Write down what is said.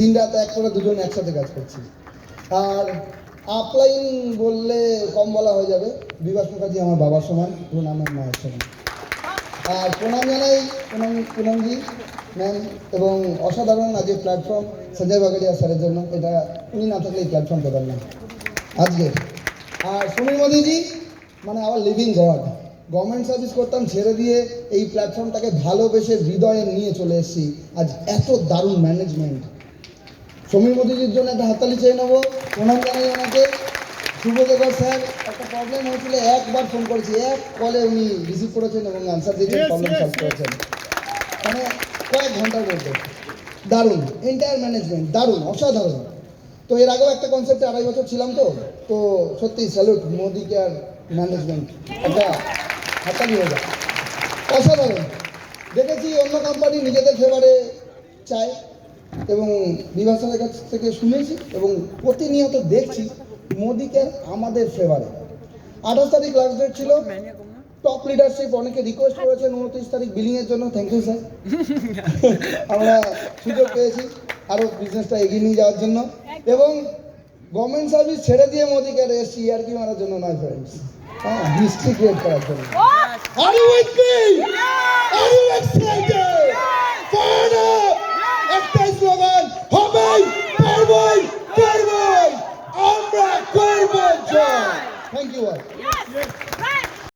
দিন রাত এক করে দুজন একসাথে কাজ করছি। আর আপলাইন বললে কম বলা হয়ে যাবে, বিভাস মুখার্জি আমার বাবার সমান, প্রণাম মায়ের সমান। আর প্রণাম জানাই পুনমজি ম্যাম এবং অসাধারণ আজ এই প্ল্যাটফর্ম সঞ্জয় বাগাড়িয়া স্যারের জন্য। এটা উনি না থাকলে এই প্ল্যাটফর্ম পেতাম না আজকে। আর সমীর মোদীজি মানে আমার লিভিং গড। গভর্নমেন্ট সার্ভিস করতাম ছেড়ে দিয়ে এই প্ল্যাটফর্মটাকে ভালোবেসে হৃদয়ে নিয়ে চলে এসেছি। আজ এত দারুণ ম্যানেজমেন্ট। সমীর মোদীজির জন্য একটা হাততালি চেয়ে নেবো, প্রণাম জানাই ওনাকে। শুভদেবর স্যার একটা প্রবলেম হয়েছিল, একবার ফোন করেছি, এক কলে উনি রিসিভ করেছেন এবং আনসার দিয়েছেন, প্রবলেম সলভ করেছেন মানে কয়েক ঘন্টার মধ্যে। দারুণ এন্টায়ার ম্যানেজমেন্ট, দারুণ অসাধারণ। তো এর আগেও একটা কনসেপ্টে 2.5 বছর ছিলাম, তো সত্যি স্যালুট মোদি কেয়ার ম্যানেজমেন্ট, একটা হাততালি হয়ে যায়, অসাধারণ। দেখেছি অন্য কোম্পানি নিজেদের ফেভারে চায় এবং বিভাসের কাছ থেকে শুনেছি এবং প্রতিনিয়ত দেখছি মোদিকে আমাদের ফেভারে। 28 তারিখ লাস্ট ডেট ছিল, টপ লিডারশিপ অনেকে রিকোয়েস্ট করেছেন 29 তারিখ বিলিংয়ের জন্য। থ্যাংক ইউ স্যার, আমরা সুযোগ পেয়েছি আরও বিজনেসটা এগিয়ে নিয়ে যাওয়ার জন্য এবং গভর্নমেন্ট সার্ভিস ছেড়ে দিয়ে মোদিকে এসছি আর কি মারার জন্য নয় ফ্রেন্ডস, হ্যাঁ হিস্ট্রি ক্রিয়েট করার জন্য। Are you with me? Are you excited?